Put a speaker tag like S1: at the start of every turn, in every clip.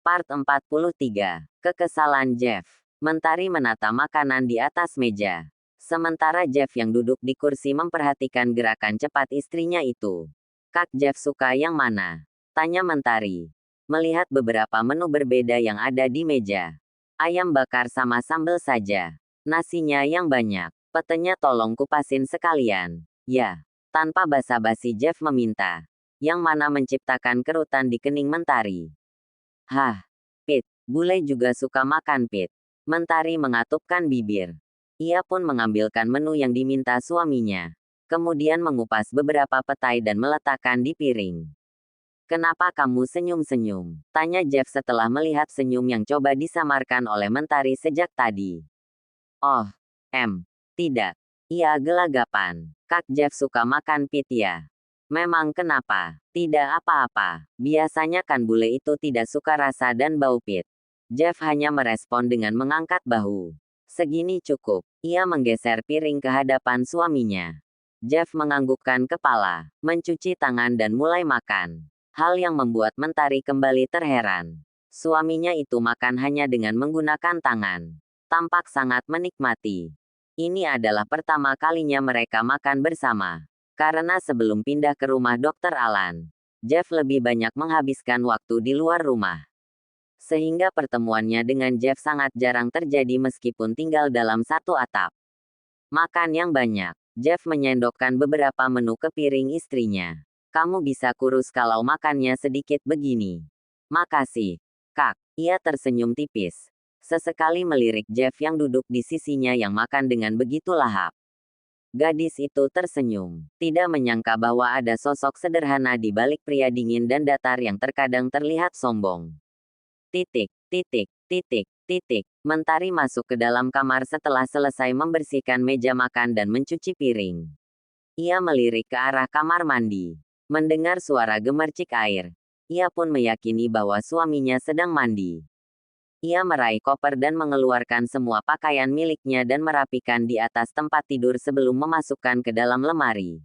S1: Part 43. Kekesalan Jeff. Mentari menata makanan di atas meja. Sementara Jeff yang duduk di kursi memperhatikan gerakan cepat istrinya itu. "Kak Jeff suka yang mana?" tanya Mentari. Melihat beberapa menu berbeda yang ada di meja. "Ayam bakar sama sambal saja. Nasinya yang banyak. Petenya tolong kupasin sekalian." "Ya." Tanpa basa-basi Jeff meminta. Yang mana menciptakan kerutan di kening Mentari. "Hah, Pit, bule juga suka makan Pit." Mentari mengatupkan bibir. Ia pun mengambilkan menu yang diminta suaminya. Kemudian mengupas beberapa petai dan meletakkan di piring. "Kenapa kamu senyum-senyum?" tanya Jeff setelah melihat senyum yang coba disamarkan oleh Mentari sejak tadi. "Oh, tidak." Ia gelagapan. "Kak Jeff suka makan Pit ya?" "Memang kenapa?" "Tidak apa-apa. Biasanya kan bule itu tidak suka rasa dan bau Pit." Jeff hanya merespon dengan mengangkat bahu. "Segini cukup." Ia menggeser piring ke hadapan suaminya. Jeff menganggukkan kepala, mencuci tangan dan mulai makan. Hal yang membuat Mentari kembali terheran. Suaminya itu makan hanya dengan menggunakan tangan. Tampak sangat menikmati. Ini adalah pertama kalinya mereka makan bersama. Karena sebelum pindah ke rumah Dr. Alan, Jeff lebih banyak menghabiskan waktu di luar rumah. Sehingga pertemuannya dengan Jeff sangat jarang terjadi meskipun tinggal dalam satu atap. Makan yang banyak. Jeff menyendokkan beberapa menu ke piring istrinya. "Kamu bisa kurus kalau makannya sedikit begini." "Makasih, Kak." Ia tersenyum tipis. Sesekali melirik Jeff yang duduk di sisinya yang makan dengan begitu lahap. Gadis itu tersenyum, tidak menyangka bahwa ada sosok sederhana di balik pria dingin dan datar yang terkadang terlihat sombong. Mentari masuk ke dalam kamar setelah selesai membersihkan meja makan dan mencuci piring. Ia melirik ke arah kamar mandi. Mendengar suara gemercik air, ia pun meyakini bahwa suaminya sedang mandi. Ia meraih koper dan mengeluarkan semua pakaian miliknya dan merapikan di atas tempat tidur sebelum memasukkan ke dalam lemari.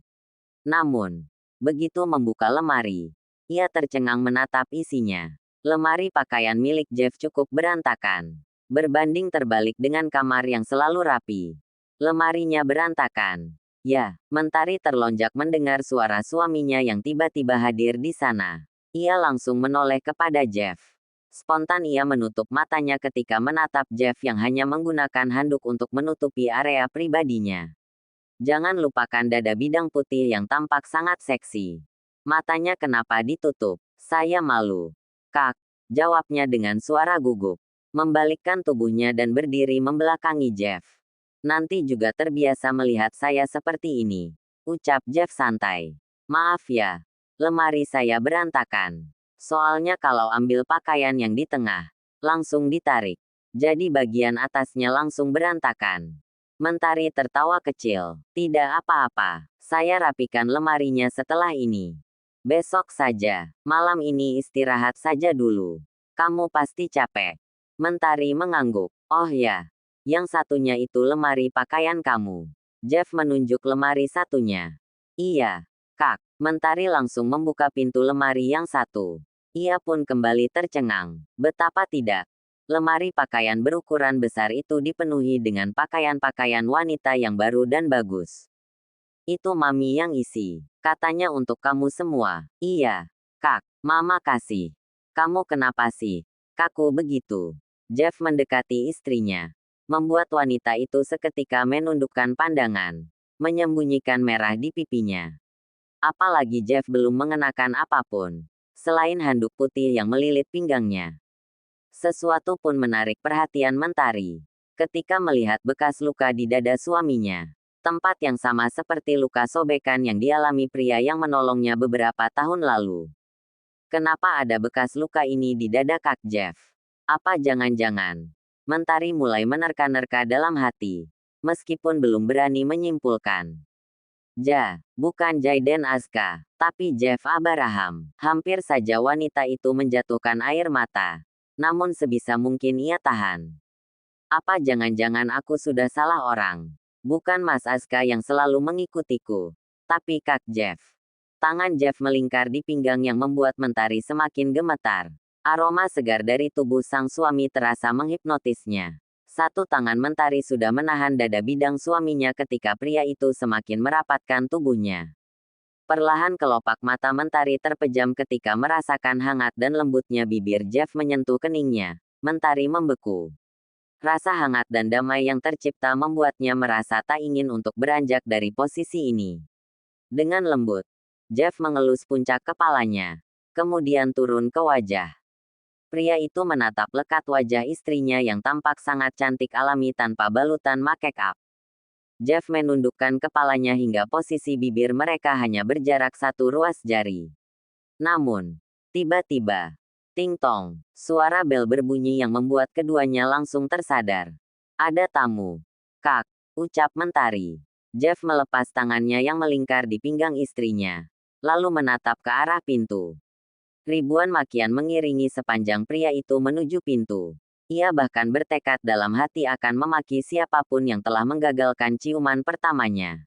S1: Namun, begitu membuka lemari, ia tercengang menatap isinya. Lemari pakaian milik Jeff cukup berantakan. Berbanding terbalik dengan kamar yang selalu rapi. Lemarinya berantakan. "Ya." Mentari terlonjak mendengar suara suaminya yang tiba-tiba hadir di sana. Ia langsung menoleh kepada Jeff. Spontan ia menutup matanya ketika menatap Jeff yang hanya menggunakan handuk untuk menutupi area pribadinya. Jangan lupakan dada bidang putih yang tampak sangat seksi. "Matanya kenapa ditutup?" "Saya malu, Kak," jawabnya dengan suara gugup. Membalikkan tubuhnya dan berdiri membelakangi Jeff. "Nanti juga terbiasa melihat saya seperti ini," ucap Jeff santai. "Maaf ya, lemari saya berantakan. Soalnya kalau ambil pakaian yang di tengah, langsung ditarik. Jadi bagian atasnya langsung berantakan." Mentari tertawa kecil. "Tidak apa-apa, saya rapikan lemarinya setelah ini. Besok saja, malam ini istirahat saja dulu. Kamu pasti capek." Mentari mengangguk. "Oh ya, yang satunya itu lemari pakaian kamu." Jeff menunjuk lemari satunya. "Iya, Kak." Mentari langsung membuka pintu lemari yang satu. Ia pun kembali tercengang. Betapa tidak. Lemari pakaian berukuran besar itu dipenuhi dengan pakaian-pakaian wanita yang baru dan bagus. "Itu Mami yang isi. Katanya untuk kamu semua." "Iya, Kak. Mama kasih." "Kamu kenapa sih kaku begitu?" Jeff mendekati istrinya. Membuat wanita itu seketika menundukkan pandangan. Menyembunyikan merah di pipinya. Apalagi Jeff belum mengenakan apapun. Selain handuk putih yang melilit pinggangnya. Sesuatu pun menarik perhatian Mentari. Ketika melihat bekas luka di dada suaminya. Tempat yang sama seperti luka sobekan yang dialami pria yang menolongnya beberapa tahun lalu. Kenapa ada bekas luka ini di dada Kak Jeff? Apa jangan-jangan? Mentari mulai menerka-nerka dalam hati. Meskipun belum berani menyimpulkan. Bukan Jayden Azka, tapi Jeff Abraham. Hampir saja wanita itu menjatuhkan air mata. Namun sebisa mungkin ia tahan. Apa jangan-jangan aku sudah salah orang? Bukan Mas Azka yang selalu mengikutiku, tapi Kak Jeff. Tangan Jeff melingkar di pinggang yang membuat Mentari semakin gemetar. Aroma segar dari tubuh sang suami terasa menghipnotisnya. Satu tangan Mentari sudah menahan dada bidang suaminya ketika pria itu semakin merapatkan tubuhnya. Perlahan kelopak mata Mentari terpejam ketika merasakan hangat dan lembutnya bibir Jeff menyentuh keningnya. Mentari membeku. Rasa hangat dan damai yang tercipta membuatnya merasa tak ingin untuk beranjak dari posisi ini. Dengan lembut, Jeff mengelus puncak kepalanya, kemudian turun ke wajah. Pria itu menatap lekat wajah istrinya yang tampak sangat cantik alami tanpa balutan make up. Jeff menundukkan kepalanya hingga posisi bibir mereka hanya berjarak satu ruas jari. Namun, tiba-tiba, ting-tong, suara bel berbunyi yang membuat keduanya langsung tersadar. Ada tamu. Kak, ucap Mentari. Jeff melepas tangannya yang melingkar di pinggang istrinya, lalu menatap ke arah pintu. Ribuan makian mengiringi sepanjang pria itu menuju pintu. Ia bahkan bertekad dalam hati akan memaki siapapun yang telah menggagalkan ciuman pertamanya.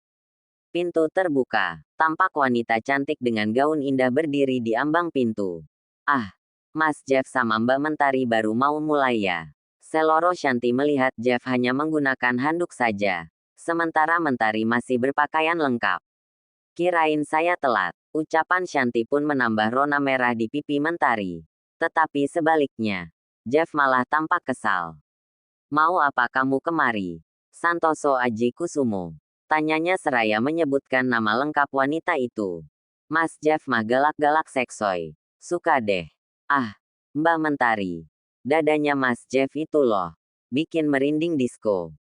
S1: Pintu terbuka. Tampak wanita cantik dengan gaun indah berdiri di ambang pintu. Ah, Mas Jeff sama Mbak Mentari baru mau mulai ya. Seloro Shanti melihat Jeff hanya menggunakan handuk saja, sementara Mentari masih berpakaian lengkap. Kirain saya telat. Ucapan Shanti pun menambah rona merah di pipi Mentari. Tetapi sebaliknya, Jeff malah tampak kesal. Mau apa kamu kemari? Santoso Aji Kusumo. Tanyanya seraya menyebutkan nama lengkap wanita itu. Mas Jeff mah galak-galak seksoy. Suka deh. Ah, Mbak Mentari. Dadanya Mas Jeff itu loh. Bikin merinding disco.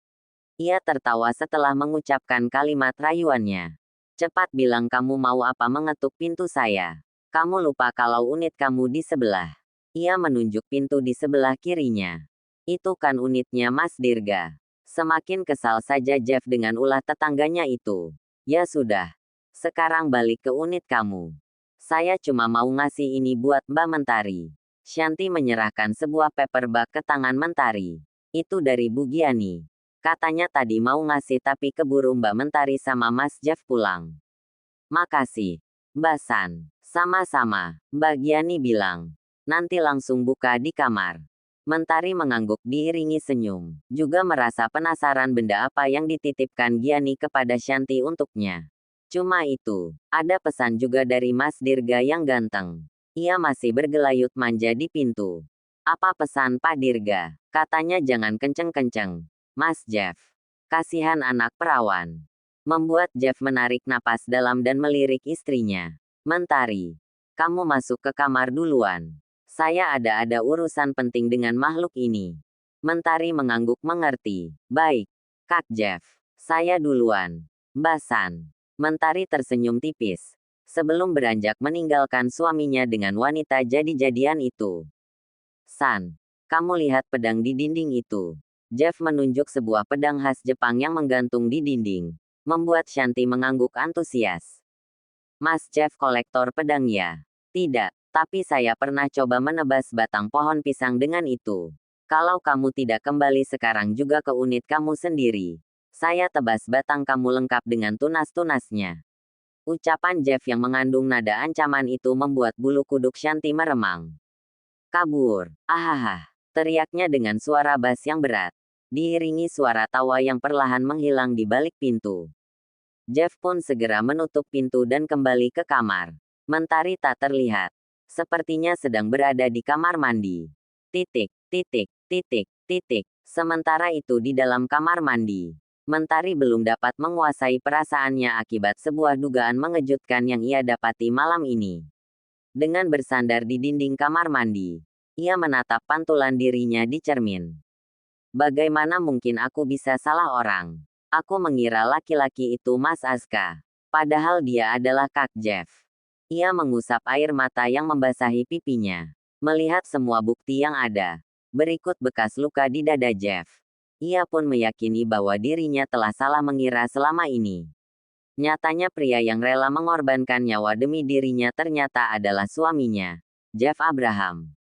S1: Ia tertawa setelah mengucapkan kalimat rayuannya. Cepat bilang kamu mau apa mengetuk pintu saya. Kamu lupa kalau unit kamu di sebelah. Ia menunjuk pintu di sebelah kirinya. Itu kan unitnya Mas Dirga. Semakin kesal saja Jeff dengan ulah tetangganya itu. Ya sudah. Sekarang balik ke unit kamu. Saya cuma mau ngasih ini buat Mbak Mentari. Shanti menyerahkan sebuah paperback ke tangan Mentari. Itu dari Bu Giani. Katanya tadi mau ngasih tapi keburu Mbak Mentari sama Mas Jeff pulang. Makasih, Mbak San. Sama-sama, Mbak Giani bilang. Nanti langsung buka di kamar. Mentari mengangguk diiringi senyum. Juga merasa penasaran benda apa yang dititipkan Giani kepada Shanti untuknya. Cuma itu, ada pesan juga dari Mas Dirga yang ganteng. Ia masih bergelayut manja di pintu. Apa pesan Pak Dirga? Katanya jangan kenceng-kenceng. Mas Jeff. Kasihan anak perawan. Membuat Jeff menarik napas dalam dan melirik istrinya. Mentari. Kamu masuk ke kamar duluan. Saya ada urusan penting dengan makhluk ini. Mentari mengangguk mengerti. Baik. Kak Jeff. Saya duluan. Mbak San. Mentari tersenyum tipis. Sebelum beranjak meninggalkan suaminya dengan wanita jadi-jadian itu. San. Kamu lihat pedang di dinding itu. Jeff menunjuk sebuah pedang khas Jepang yang menggantung di dinding. Membuat Shanti mengangguk antusias. Mas Jeff kolektor pedang ya? Tidak, tapi saya pernah coba menebas batang pohon pisang dengan itu. Kalau kamu tidak kembali sekarang juga ke unit kamu sendiri, saya tebas batang kamu lengkap dengan tunas-tunasnya. Ucapan Jeff yang mengandung nada ancaman itu membuat bulu kuduk Shanti meremang. Kabur, ahaha, teriaknya dengan suara bass yang berat. Diiringi suara tawa yang perlahan menghilang di balik pintu. Jeff pun segera menutup pintu dan kembali ke kamar. Mentari tak terlihat. Sepertinya sedang berada di kamar mandi. Titik, titik, titik, titik. Sementara itu di dalam kamar mandi, Mentari belum dapat menguasai perasaannya akibat sebuah dugaan mengejutkan yang ia dapati malam ini. Dengan bersandar di dinding kamar mandi, ia menatap pantulan dirinya di cermin. Bagaimana mungkin aku bisa salah orang? Aku mengira laki-laki itu Mas Aska. Padahal dia adalah Kak Jeff. Ia mengusap air mata yang membasahi pipinya. Melihat semua bukti yang ada. Berikut bekas luka di dada Jeff. Ia pun meyakini bahwa dirinya telah salah mengira selama ini. Nyatanya pria yang rela mengorbankan nyawa demi dirinya ternyata adalah suaminya, Jeff Abraham.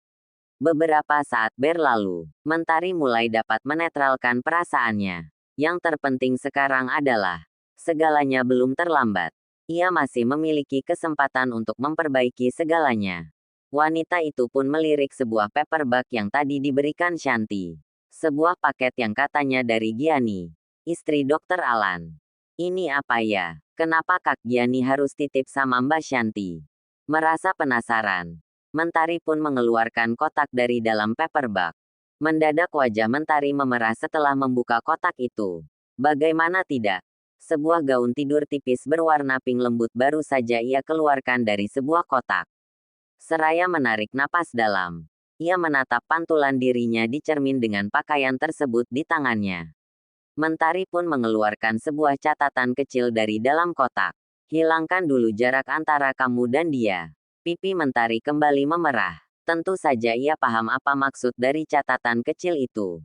S1: Beberapa saat berlalu, Mentari mulai dapat menetralkan perasaannya. Yang terpenting sekarang adalah, segalanya belum terlambat. Ia masih memiliki kesempatan untuk memperbaiki segalanya. Wanita itu pun melirik sebuah paperback yang tadi diberikan Shanti. Sebuah paket yang katanya dari Giani, istri Dokter Alan. Ini apa ya? Kenapa Kak Giani harus titip sama Mbak Shanti? Merasa penasaran, Mentari pun mengeluarkan kotak dari dalam paperback. Mendadak wajah Mentari memerah setelah membuka kotak itu. Bagaimana tidak? Sebuah gaun tidur tipis berwarna pink lembut baru saja ia keluarkan dari sebuah kotak. Seraya menarik napas dalam, ia menatap pantulan dirinya di cermin dengan pakaian tersebut di tangannya. Mentari pun mengeluarkan sebuah catatan kecil dari dalam kotak. Hilangkan dulu jarak antara kamu dan dia. Pipi Mentari kembali memerah. Tentu saja ia paham apa maksud dari catatan kecil itu.